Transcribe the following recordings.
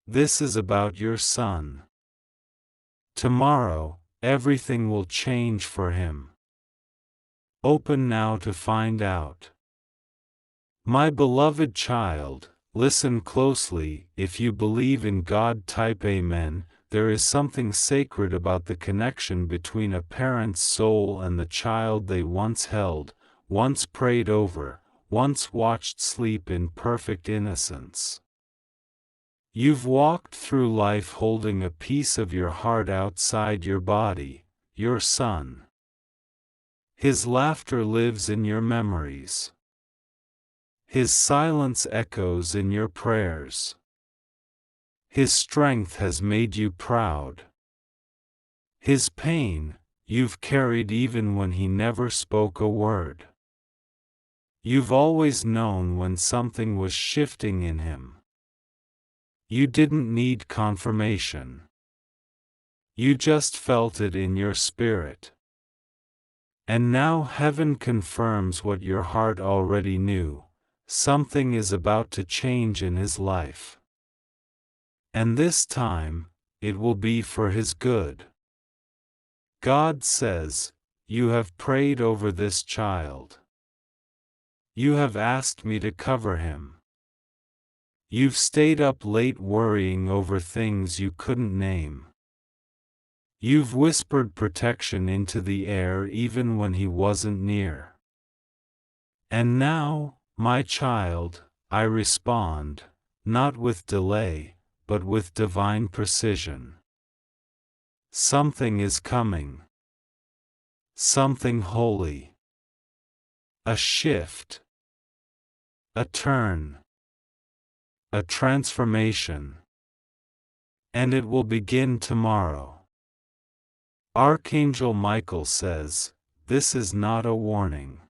This is about your son. Tomorrow, everything will change for him. Open now to find out. My beloved child, listen closely. If you believe in God, type Amen. There is something sacred about the connection between a parent's soul and the child they once held, once prayed over, once watched sleep in perfect innocence. You've walked through life holding a piece of your heart outside your body, your son. His laughter lives in your memories. His silence echoes in your prayers. His strength has made you proud. His pain, you've carried even when he never spoke a word. You've always known when something was shifting in him. You didn't need confirmation. You just felt it in your spirit. And now heaven confirms what your heart already knew. Something is about to change in his life. And this time, it will be for his good. God says, you have prayed over this child. You have asked me to cover him. You've stayed up late worrying over things you couldn't name. You've whispered protection into the air even when he wasn't near. And now, my child, I respond, not with delay, but with divine precision. Something is coming. Something holy. A shift. A turn. A transformation. And it will begin tomorrow. Archangel Michael says, this is not a warning.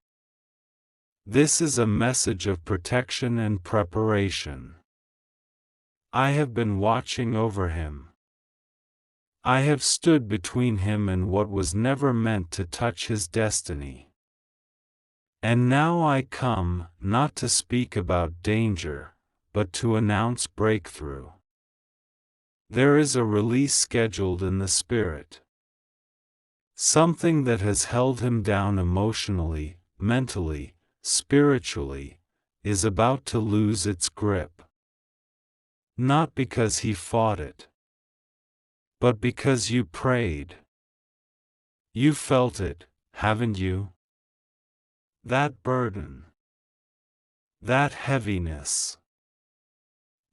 This is a message of protection and preparation. I have been watching over him. I have stood between him and what was never meant to touch his destiny. And now I come, not to speak about danger, but to announce breakthrough. There is a release scheduled in the spirit. Something that has held him down emotionally, mentally, spiritually, is about to lose its grip. Not because he fought it, but because you prayed. You felt it, haven't you? That burden. That heaviness.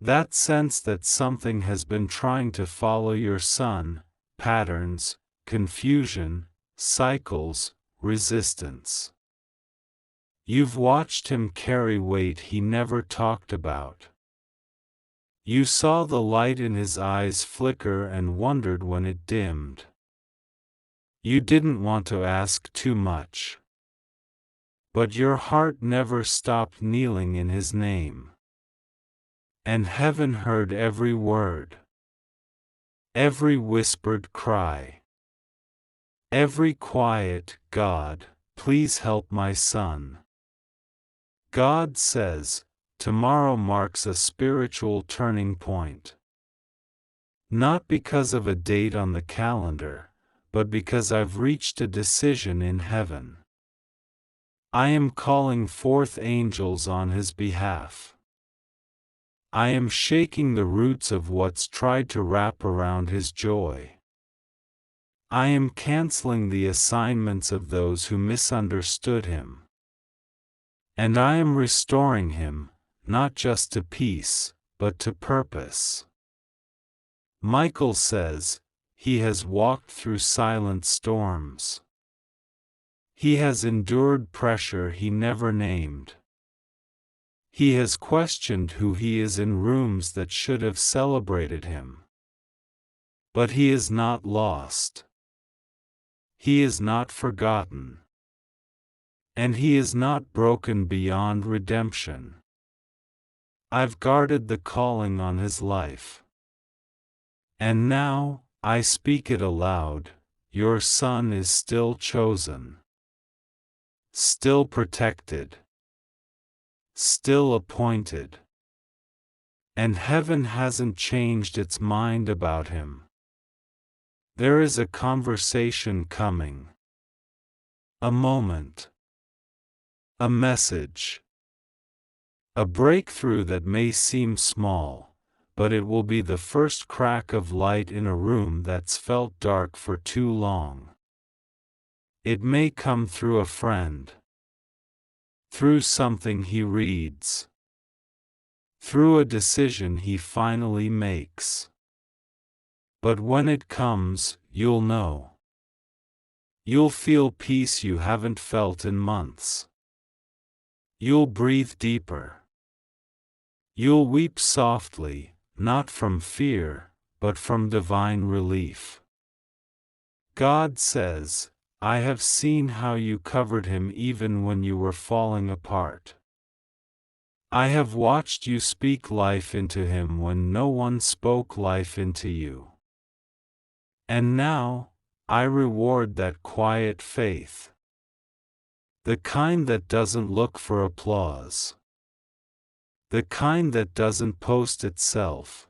That sense that something has been trying to follow your son, patterns, confusion, cycles, resistance. You've watched him carry weight he never talked about. You saw the light in his eyes flicker and wondered when it dimmed. You didn't want to ask too much. But your heart never stopped kneeling in his name. And heaven heard every word. Every whispered cry. Every quiet, God, please help my son. God says, tomorrow marks a spiritual turning point. Not because of a date on the calendar, but because I've reached a decision in heaven. I am calling forth angels on his behalf. I am shaking the roots of what's tried to wrap around his joy. I am canceling the assignments of those who misunderstood him. And I am restoring him, not just to peace, but to purpose. Michael says, he has walked through silent storms. He has endured pressure he never named. He has questioned who he is in rooms that should have celebrated him. But he is not lost. He is not forgotten. And he is not broken beyond redemption. I've guarded the calling on his life. And now, I speak it aloud, your son is still chosen. Still protected. Still appointed. And heaven hasn't changed its mind about him. There is a conversation coming. A moment. A message. A breakthrough that may seem small, but it will be the first crack of light in a room that's felt dark for too long. It may come through a friend, through something he reads, through a decision he finally makes. But when it comes, you'll know. You'll feel peace you haven't felt in months. You'll breathe deeper. You'll weep softly, not from fear, but from divine relief. God says, I have seen how you covered him even when you were falling apart. I have watched you speak life into him when no one spoke life into you. And now, I reward that quiet faith. The kind that doesn't look for applause. The kind that doesn't post itself.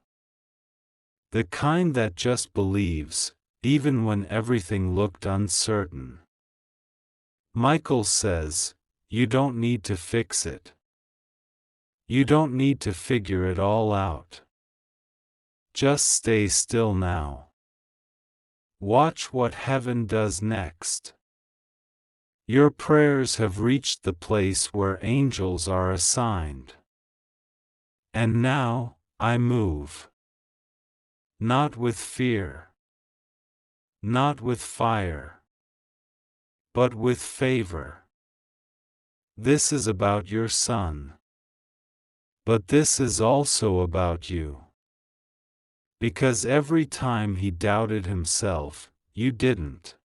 The kind that just believes, even when everything looked uncertain. Michael says, you don't need to fix it. You don't need to figure it all out. Just stay still now. Watch what heaven does next. Your prayers have reached the place where angels are assigned. And now, I move. Not with fear. Not with fire. But with favor. This is about your son. But this is also about you. Because every time he doubted himself, you didn't.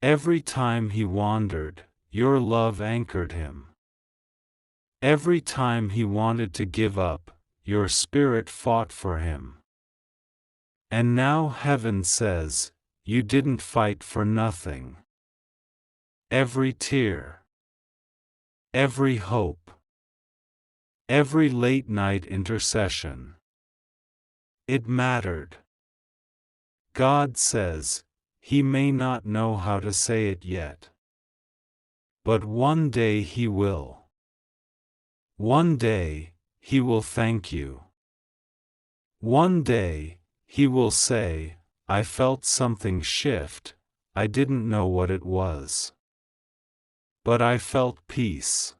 Every time he wandered, your love anchored him. Every time he wanted to give up, your spirit fought for him. And now heaven says, you didn't fight for nothing. Every tear, every hope, every late-night intercession. It mattered. God says, he may not know how to say it yet. But one day he will. One day, he will thank you. One day, he will say, I felt something shift, I didn't know what it was. But I felt peace.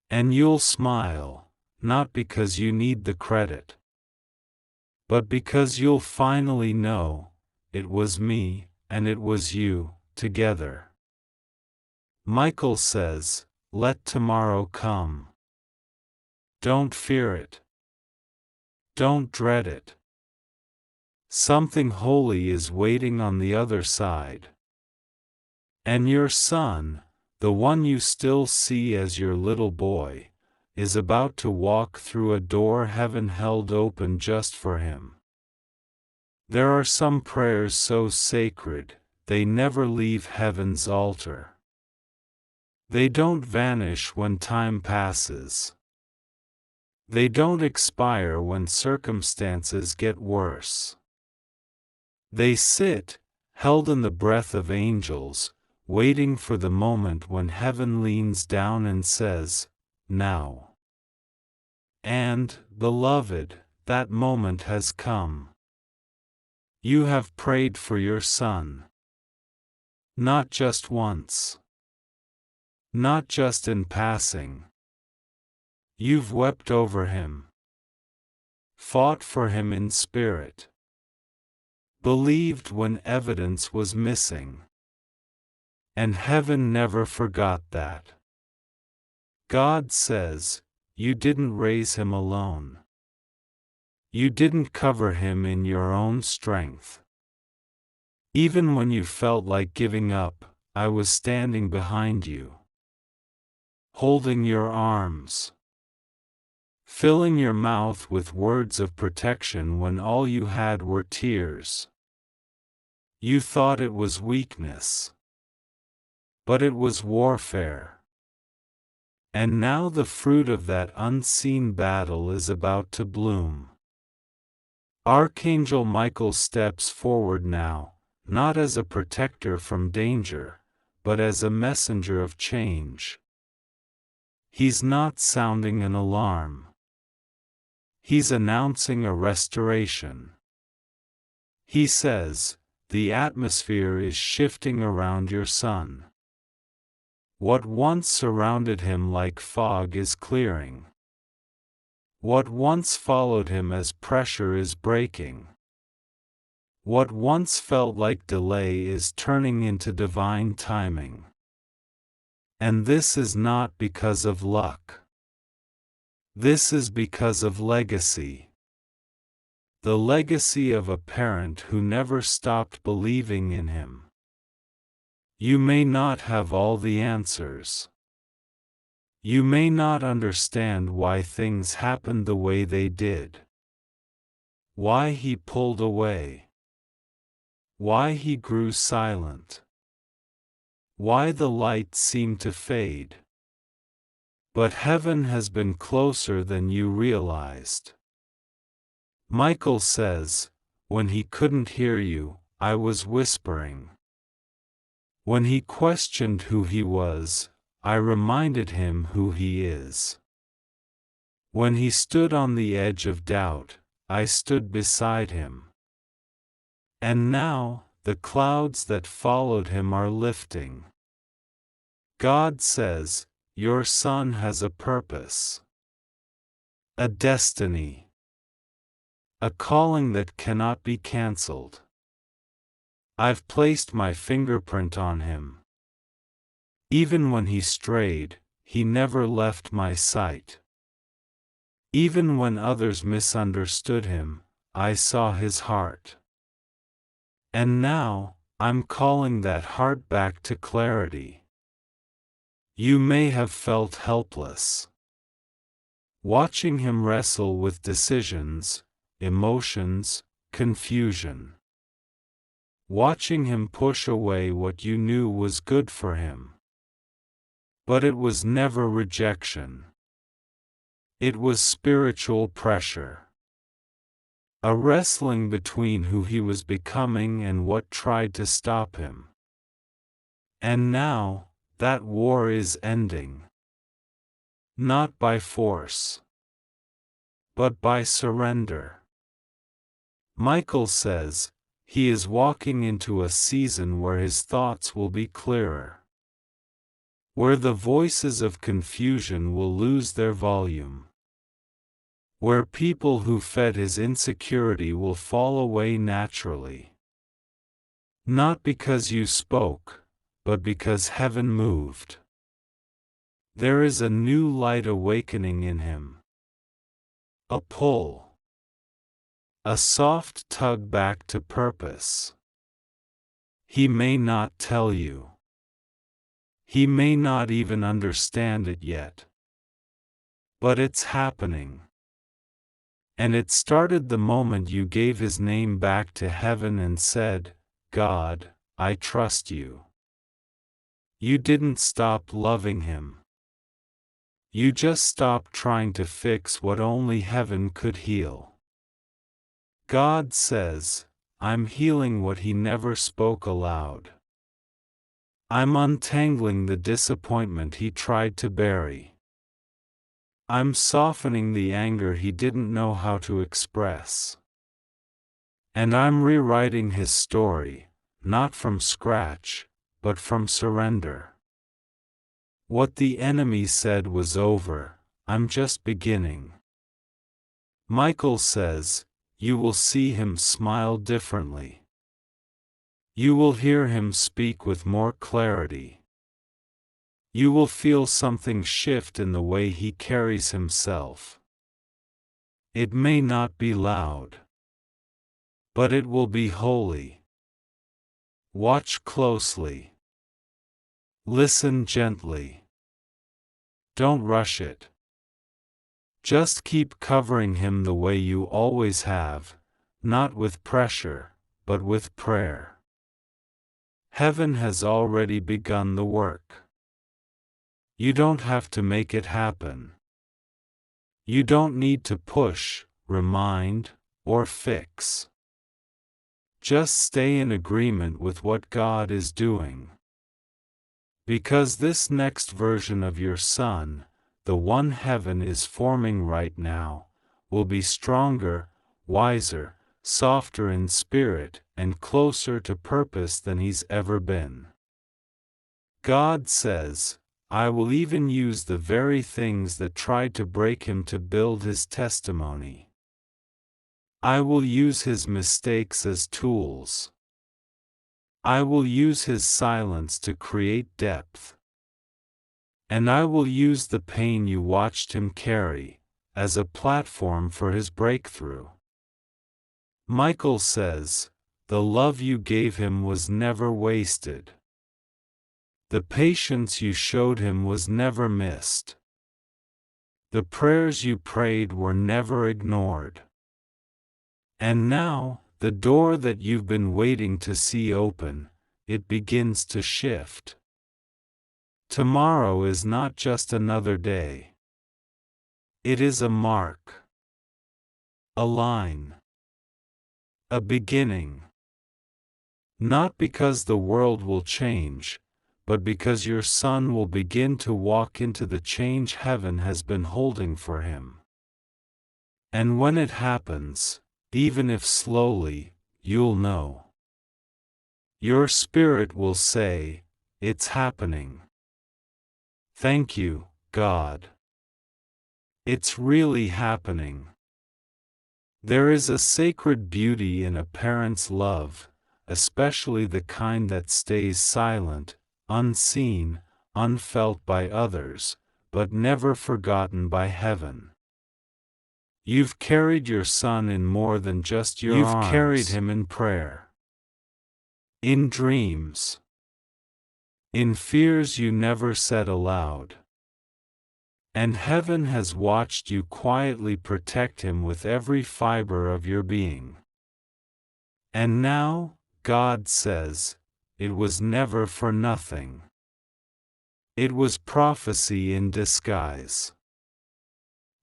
And you'll smile, not because you need the credit, but because you'll finally know, it was me, and it was you, together. Michael says, let tomorrow come. Don't fear it. Don't dread it. Something holy is waiting on the other side. And your son, the one you still see as your little boy, is about to walk through a door heaven held open just for him. There are some prayers so sacred, they never leave heaven's altar. They don't vanish when time passes. They don't expire when circumstances get worse. They sit, held in the breath of angels, waiting for the moment when heaven leans down and says, now. And, beloved, that moment has come. You have prayed for your son. Not just once. Not just in passing. You've wept over him. Fought for him in spirit. Believed when evidence was missing. And heaven never forgot that. God says, you didn't raise him alone. You didn't cover him in your own strength. Even when you felt like giving up, I was standing behind you. Holding your arms. Filling your mouth with words of protection when all you had were tears. You thought it was weakness. But it was warfare. And now the fruit of that unseen battle is about to bloom. Archangel Michael steps forward now, not as a protector from danger, but as a messenger of change. He's not sounding an alarm. He's announcing a restoration. He says, "The atmosphere is shifting around your son. What once surrounded him like fog is clearing. What once followed him as pressure is breaking. What once felt like delay is turning into divine timing. And this is not because of luck. This is because of legacy. The legacy of a parent who never stopped believing in him. You may not have all the answers. You may not understand why things happened the way they did. Why he pulled away. Why he grew silent. Why the light seemed to fade. But heaven has been closer than you realized. Michael says, "When he couldn't hear you, I was whispering. When he questioned who he was, I reminded him who he is. When he stood on the edge of doubt, I stood beside him. And now, the clouds that followed him are lifting. God says, your son has a purpose. A destiny. A calling that cannot be cancelled. I've placed my fingerprint on him. Even when he strayed, he never left my sight. Even when others misunderstood him, I saw his heart. And now, I'm calling that heart back to clarity. You may have felt helpless. Watching him wrestle with decisions, emotions, confusion. Watching him push away what you knew was good for him. But it was never rejection. It was spiritual pressure. A wrestling between who he was becoming and what tried to stop him. And now, that war is ending. Not by force, but by surrender. Michael says, he is walking into a season where his thoughts will be clearer. Where the voices of confusion will lose their volume. Where people who fed his insecurity will fall away naturally. Not because you spoke, but because heaven moved. There is a new light awakening in him. A pull. A soft tug back to purpose. He may not tell you. He may not even understand it yet. But it's happening. And it started the moment you gave his name back to heaven and said, God, I trust you. You didn't stop loving him. You just stopped trying to fix what only heaven could heal. God says, I'm healing what he never spoke aloud. I'm untangling the disappointment he tried to bury. I'm softening the anger he didn't know how to express. And I'm rewriting his story, not from scratch, but from surrender. What the enemy said was over, I'm just beginning. Michael says, you will see him smile differently. You will hear him speak with more clarity. You will feel something shift in the way he carries himself. It may not be loud, but it will be holy. Watch closely. Listen gently. Don't rush it. Just keep covering him the way you always have, not with pressure, but with prayer. Heaven has already begun the work. You don't have to make it happen. You don't need to push, remind, or fix. Just stay in agreement with what God is doing. Because this next version of your son, the one heaven is forming right now, will be stronger, wiser, softer in spirit, and closer to purpose than he's ever been. God says, I will even use the very things that tried to break him to build his testimony. I will use his mistakes as tools. I will use his silence to create depth. And I will use the pain you watched him carry as a platform for his breakthrough. Michael says, the love you gave him was never wasted. The patience you showed him was never missed. The prayers you prayed were never ignored. And now, the door that you've been waiting to see open, it begins to shift. Tomorrow is not just another day. It is a mark, a line, a beginning. Not because the world will change, but because your son will begin to walk into the change heaven has been holding for him. And when it happens, even if slowly, you'll know. Your spirit will say, it's happening. Thank you, God. It's really happening. There is a sacred beauty in a parent's love, especially the kind that stays silent, unseen, unfelt by others, but never forgotten by heaven. You've carried your son in more than just your arms. You've carried him in prayer, in dreams, in fears you never said aloud. And heaven has watched you quietly protect him with every fiber of your being. And now, God says, it was never for nothing. It was prophecy in disguise.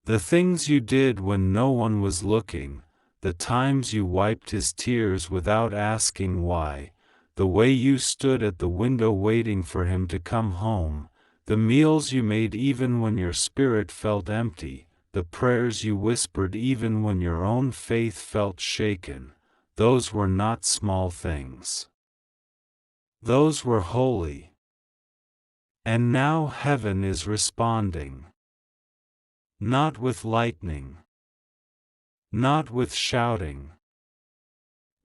The things you did when no one was looking, the times you wiped his tears without asking why, the way you stood at the window waiting for him to come home, the meals you made even when your spirit felt empty, the prayers you whispered even when your own faith felt shaken, those were not small things. Those were holy. And now heaven is responding. Not with lightning, not with shouting,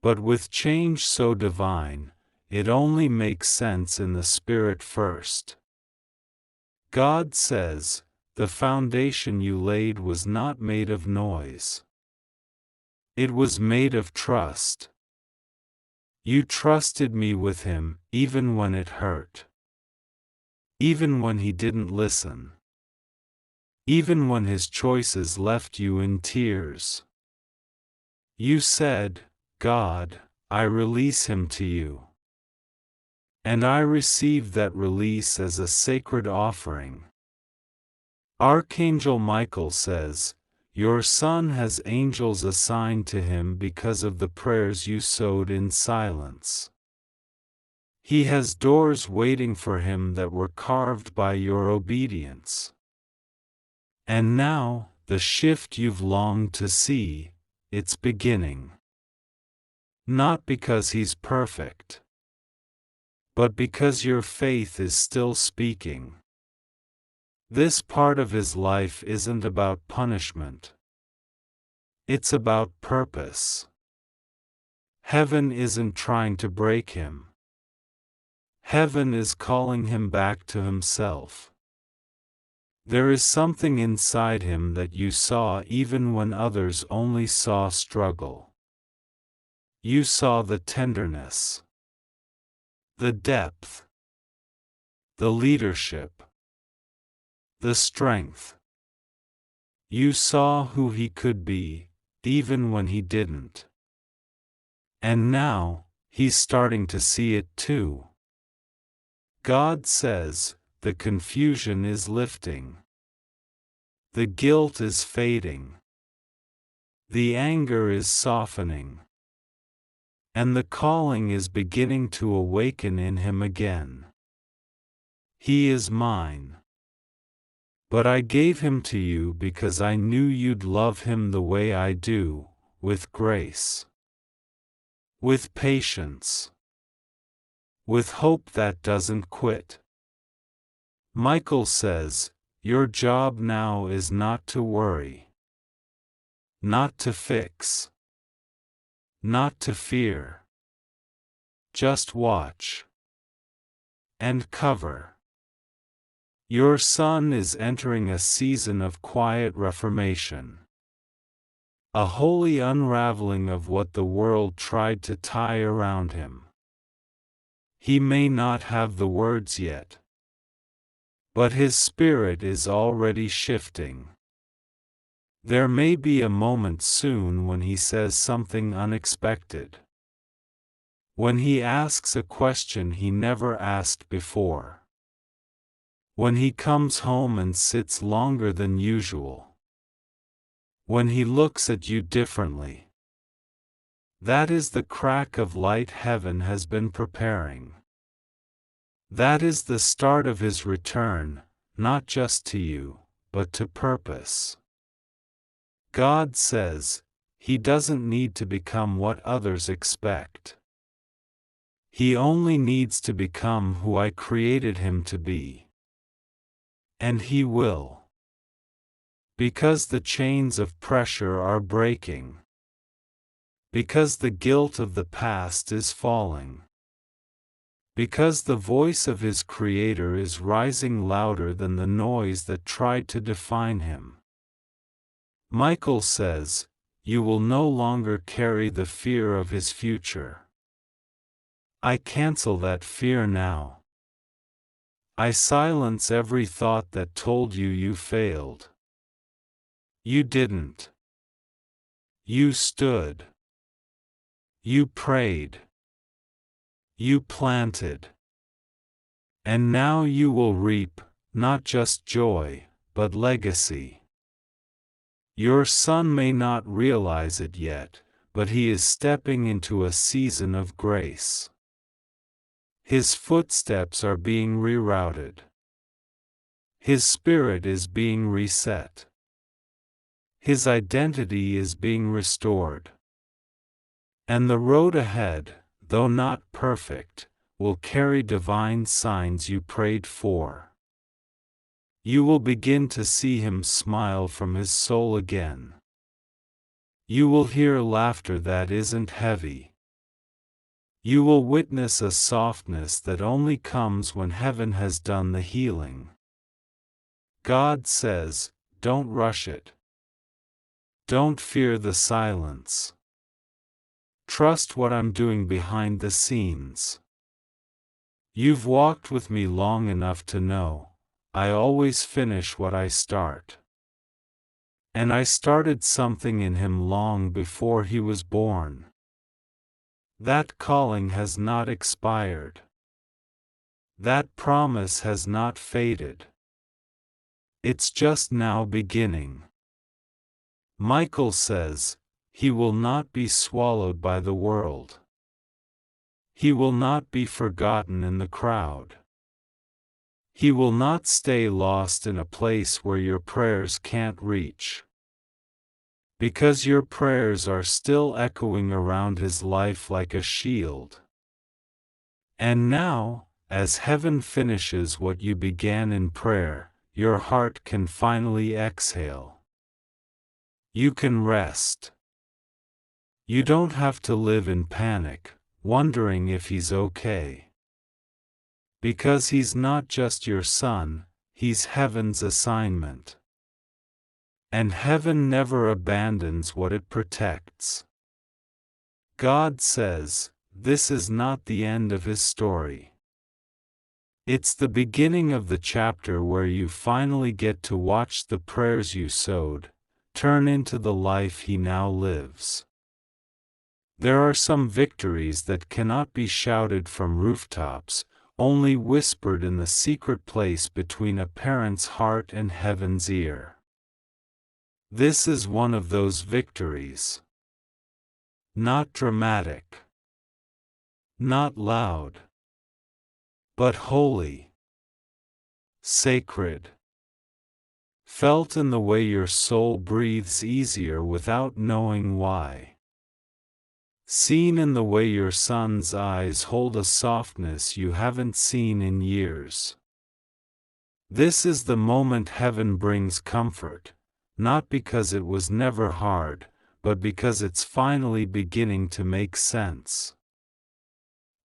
but with change so divine, it only makes sense in the spirit first. God says, the foundation you laid was not made of noise. It was made of trust. You trusted me with him, even when it hurt. Even when he didn't listen. Even when his choices left you in tears. You said, God, I release him to you. And I receive that release as a sacred offering. Archangel Michael says, your son has angels assigned to him because of the prayers you sowed in silence. He has doors waiting for him that were carved by your obedience. And now, the shift you've longed to see, it's beginning. Not because he's perfect, but because your faith is still speaking. This part of his life isn't about punishment. It's about purpose. Heaven isn't trying to break him. Heaven is calling him back to himself. There is something inside him that you saw even when others only saw struggle. You saw the tenderness, the depth, the leadership, the strength. You saw who he could be, even when he didn't. And now, he's starting to see it too. God says, the confusion is lifting. The guilt is fading. The anger is softening. And the calling is beginning to awaken in him again. He is mine. But I gave him to you because I knew you'd love him the way I do, with grace. With patience. With hope that doesn't quit. Michael says, your job now is not to worry. Not to fix. Not to fear. Just watch. And cover. Your son is entering a season of quiet reformation. A holy unraveling of what the world tried to tie around him. He may not have the words yet. But his spirit is already shifting. There may be a moment soon when he says something unexpected. When he asks a question he never asked before. When he comes home and sits longer than usual. When he looks at you differently. That is the crack of light heaven has been preparing. That is the start of his return, not just to you, but to purpose. God says, he doesn't need to become what others expect. He only needs to become who I created him to be. And he will. Because the chains of pressure are breaking. Because the guilt of the past is falling. Because the voice of his Creator is rising louder than the noise that tried to define him. Michael says, you will no longer carry the fear of his future. I cancel that fear now. I silence every thought that told you you failed. You didn't. You stood. You prayed. You planted. And now you will reap, not just joy, but legacy. Your son may not realize it yet, but he is stepping into a season of grace. His footsteps are being rerouted. His spirit is being reset. His identity is being restored. And the road ahead, though not perfect, will carry divine signs you prayed for. You will begin to see him smile from his soul again. You will hear laughter that isn't heavy. You will witness a softness that only comes when heaven has done the healing. God says, don't rush it. Don't fear the silence. Trust what I'm doing behind the scenes. You've walked with me long enough to know, I always finish what I start. And I started something in him long before he was born. That calling has not expired. That promise has not faded. It's just now beginning. Michael says, he will not be swallowed by the world. He will not be forgotten in the crowd. He will not stay lost in a place where your prayers can't reach. Because your prayers are still echoing around his life like a shield. And now, as heaven finishes what you began in prayer, your heart can finally exhale. You can rest. You don't have to live in panic, wondering if he's okay. Because he's not just your son, he's heaven's assignment. And heaven never abandons what it protects. God says, this is not the end of his story. It's the beginning of the chapter where you finally get to watch the prayers you sowed turn into the life he now lives. There are some victories that cannot be shouted from rooftops, only whispered in the secret place between a parent's heart and heaven's ear. This is one of those victories. Not dramatic. Not loud. But holy. Sacred. Felt in the way your soul breathes easier without knowing why. Seen in the way your son's eyes hold a softness you haven't seen in years. This is the moment heaven brings comfort, not because it was never hard, but because it's finally beginning to make sense.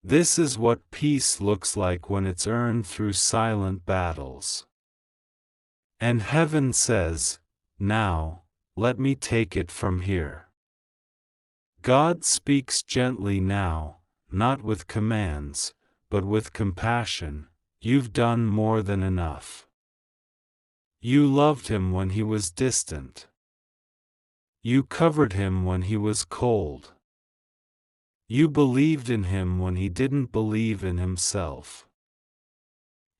This is what peace looks like when it's earned through silent battles. And heaven says, "Now, let me take it from here." God speaks gently now, not with commands, but with compassion. You've done more than enough. You loved him when he was distant. You covered him when he was cold. You believed in him when he didn't believe in himself.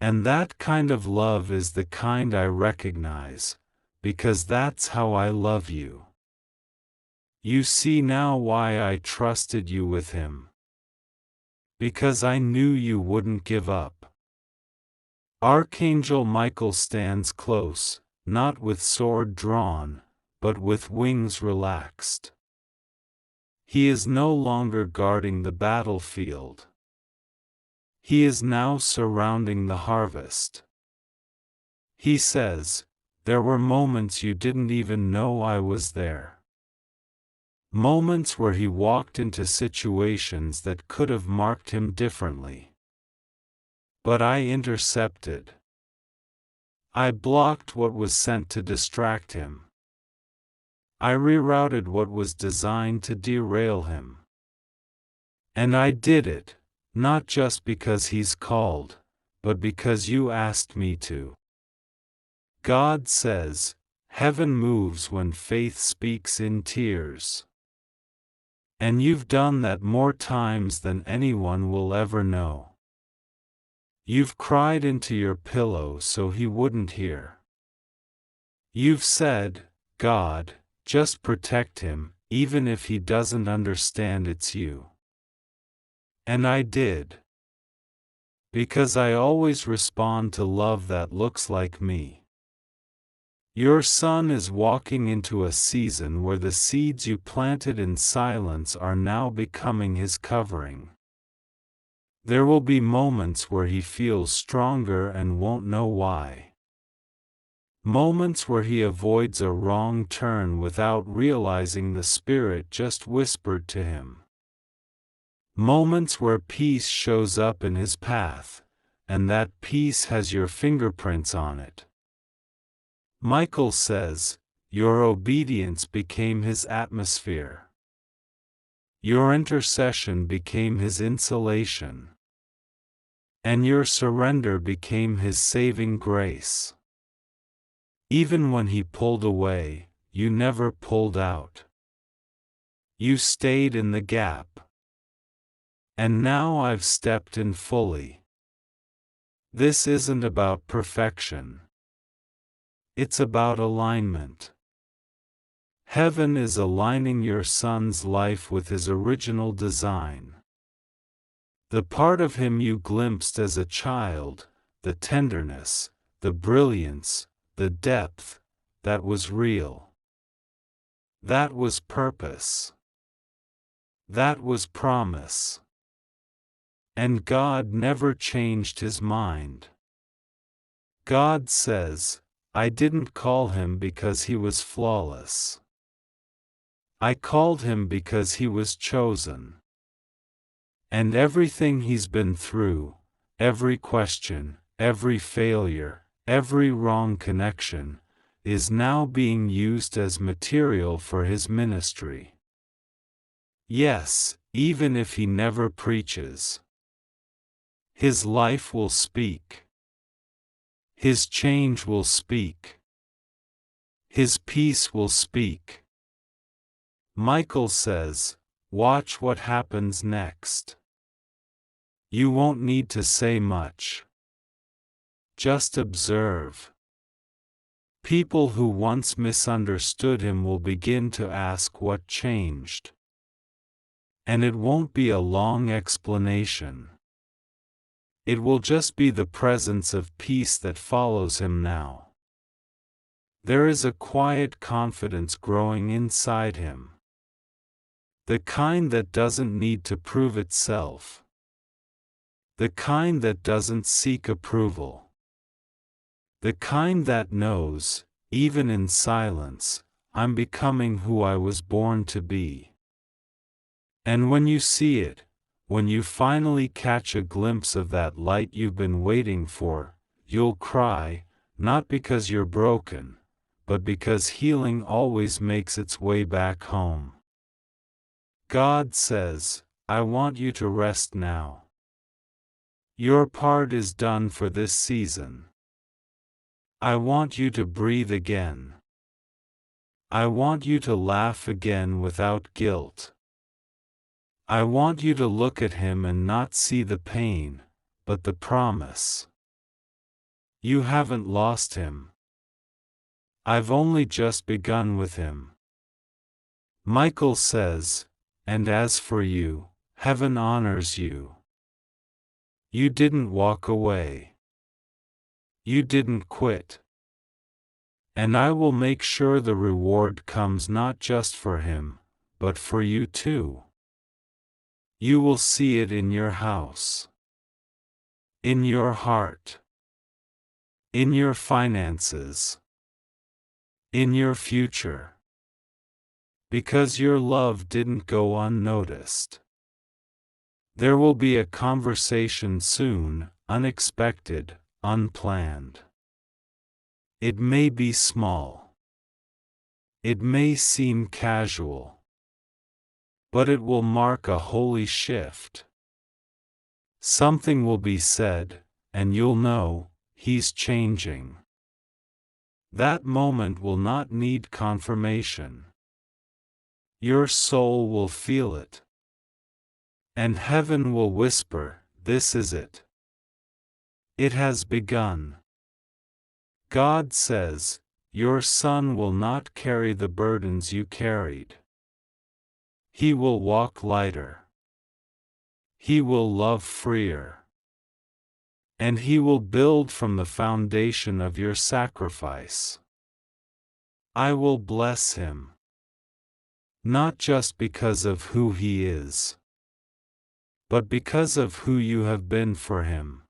And that kind of love is the kind I recognize, because that's how I love you. You see now why I trusted you with him. Because I knew you wouldn't give up. Archangel Michael stands close, not with sword drawn, but with wings relaxed. He is no longer guarding the battlefield. He is now surrounding the harvest. He says, "There were moments you didn't even know I was there." Moments where he walked into situations that could have marked him differently. But I intercepted. I blocked what was sent to distract him. I rerouted what was designed to derail him. And I did it, not just because he's called, but because you asked me to. God says, heaven moves when faith speaks in tears. And you've done that more times than anyone will ever know. You've cried into your pillow so he wouldn't hear. You've said, "God, just protect him, even if he doesn't understand it's you." And I did. Because I always respond to love that looks like me. Your son is walking into a season where the seeds you planted in silence are now becoming his covering. There will be moments where he feels stronger and won't know why. Moments where he avoids a wrong turn without realizing the Spirit just whispered to him. Moments where peace shows up in his path, and that peace has your fingerprints on it. Michael says, your obedience became his atmosphere. Your intercession became his insulation. And your surrender became his saving grace. Even when he pulled away, you never pulled out. You stayed in the gap. And now I've stepped in fully. This isn't about perfection. It's about alignment. Heaven is aligning your son's life with his original design. The part of him you glimpsed as a child, the tenderness, the brilliance, the depth, that was real. That was purpose. That was promise. And God never changed his mind. God says, I didn't call him because he was flawless. I called him because he was chosen. And everything he's been through, every question, every failure, every wrong connection, is now being used as material for his ministry. Yes, even if he never preaches. His life will speak. His change will speak. His peace will speak. Michael says, watch what happens next. You won't need to say much. Just observe. People who once misunderstood him will begin to ask what changed. And it won't be a long explanation. It will just be the presence of peace that follows him now. There is a quiet confidence growing inside him. The kind that doesn't need to prove itself. The kind that doesn't seek approval. The kind that knows, even in silence, I'm becoming who I was born to be. And when you see it, when you finally catch a glimpse of that light you've been waiting for, you'll cry, not because you're broken, but because healing always makes its way back home. God says, I want you to rest now. Your part is done for this season. I want you to breathe again. I want you to laugh again without guilt. I want you to look at him and not see the pain, but the promise. You haven't lost him. I've only just begun with him. Michael says, and as for you, heaven honors you. You didn't walk away. You didn't quit. And I will make sure the reward comes not just for him, but for you too. You will see it in your house, in your heart, in your finances, in your future. Because your love didn't go unnoticed. There will be a conversation soon, unexpected, unplanned. It may be small. It may seem casual. But it will mark a holy shift. Something will be said, and you'll know, he's changing. That moment will not need confirmation. Your soul will feel it. And heaven will whisper, this is it. It has begun. God says, your son will not carry the burdens you carried. He will walk lighter. He will love freer. And he will build from the foundation of your sacrifice. I will bless him. Not just because of who he is, but because of who you have been for him.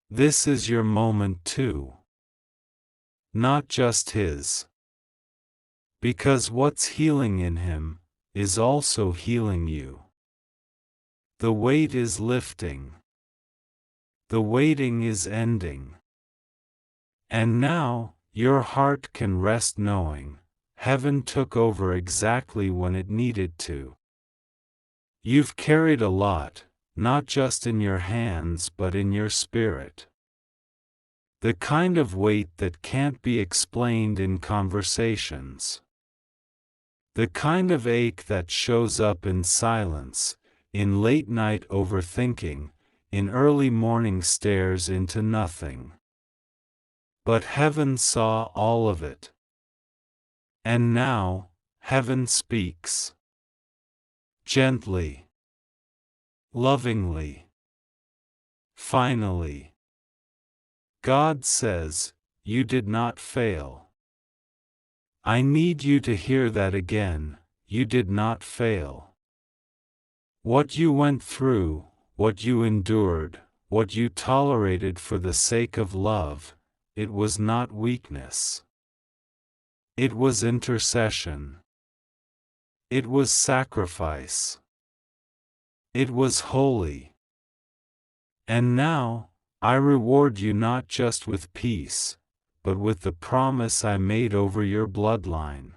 This is your moment too. Not just his. Because what's healing in him is also healing you. The weight is lifting. The waiting is ending. And now, your heart can rest knowing, heaven took over exactly when it needed to. You've carried a lot, not just in your hands but in your spirit. The kind of weight that can't be explained in conversations. The kind of ache that shows up in silence, in late-night overthinking, in early morning stares into nothing. But heaven saw all of it. And now, heaven speaks. Gently. Lovingly. Finally. God says, you did not fail. I need you to hear that again, you did not fail. What you went through, what you endured, what you tolerated for the sake of love, it was not weakness. It was intercession. It was sacrifice. It was holy. And now, I reward you not just with peace, but with the promise I made over your bloodline.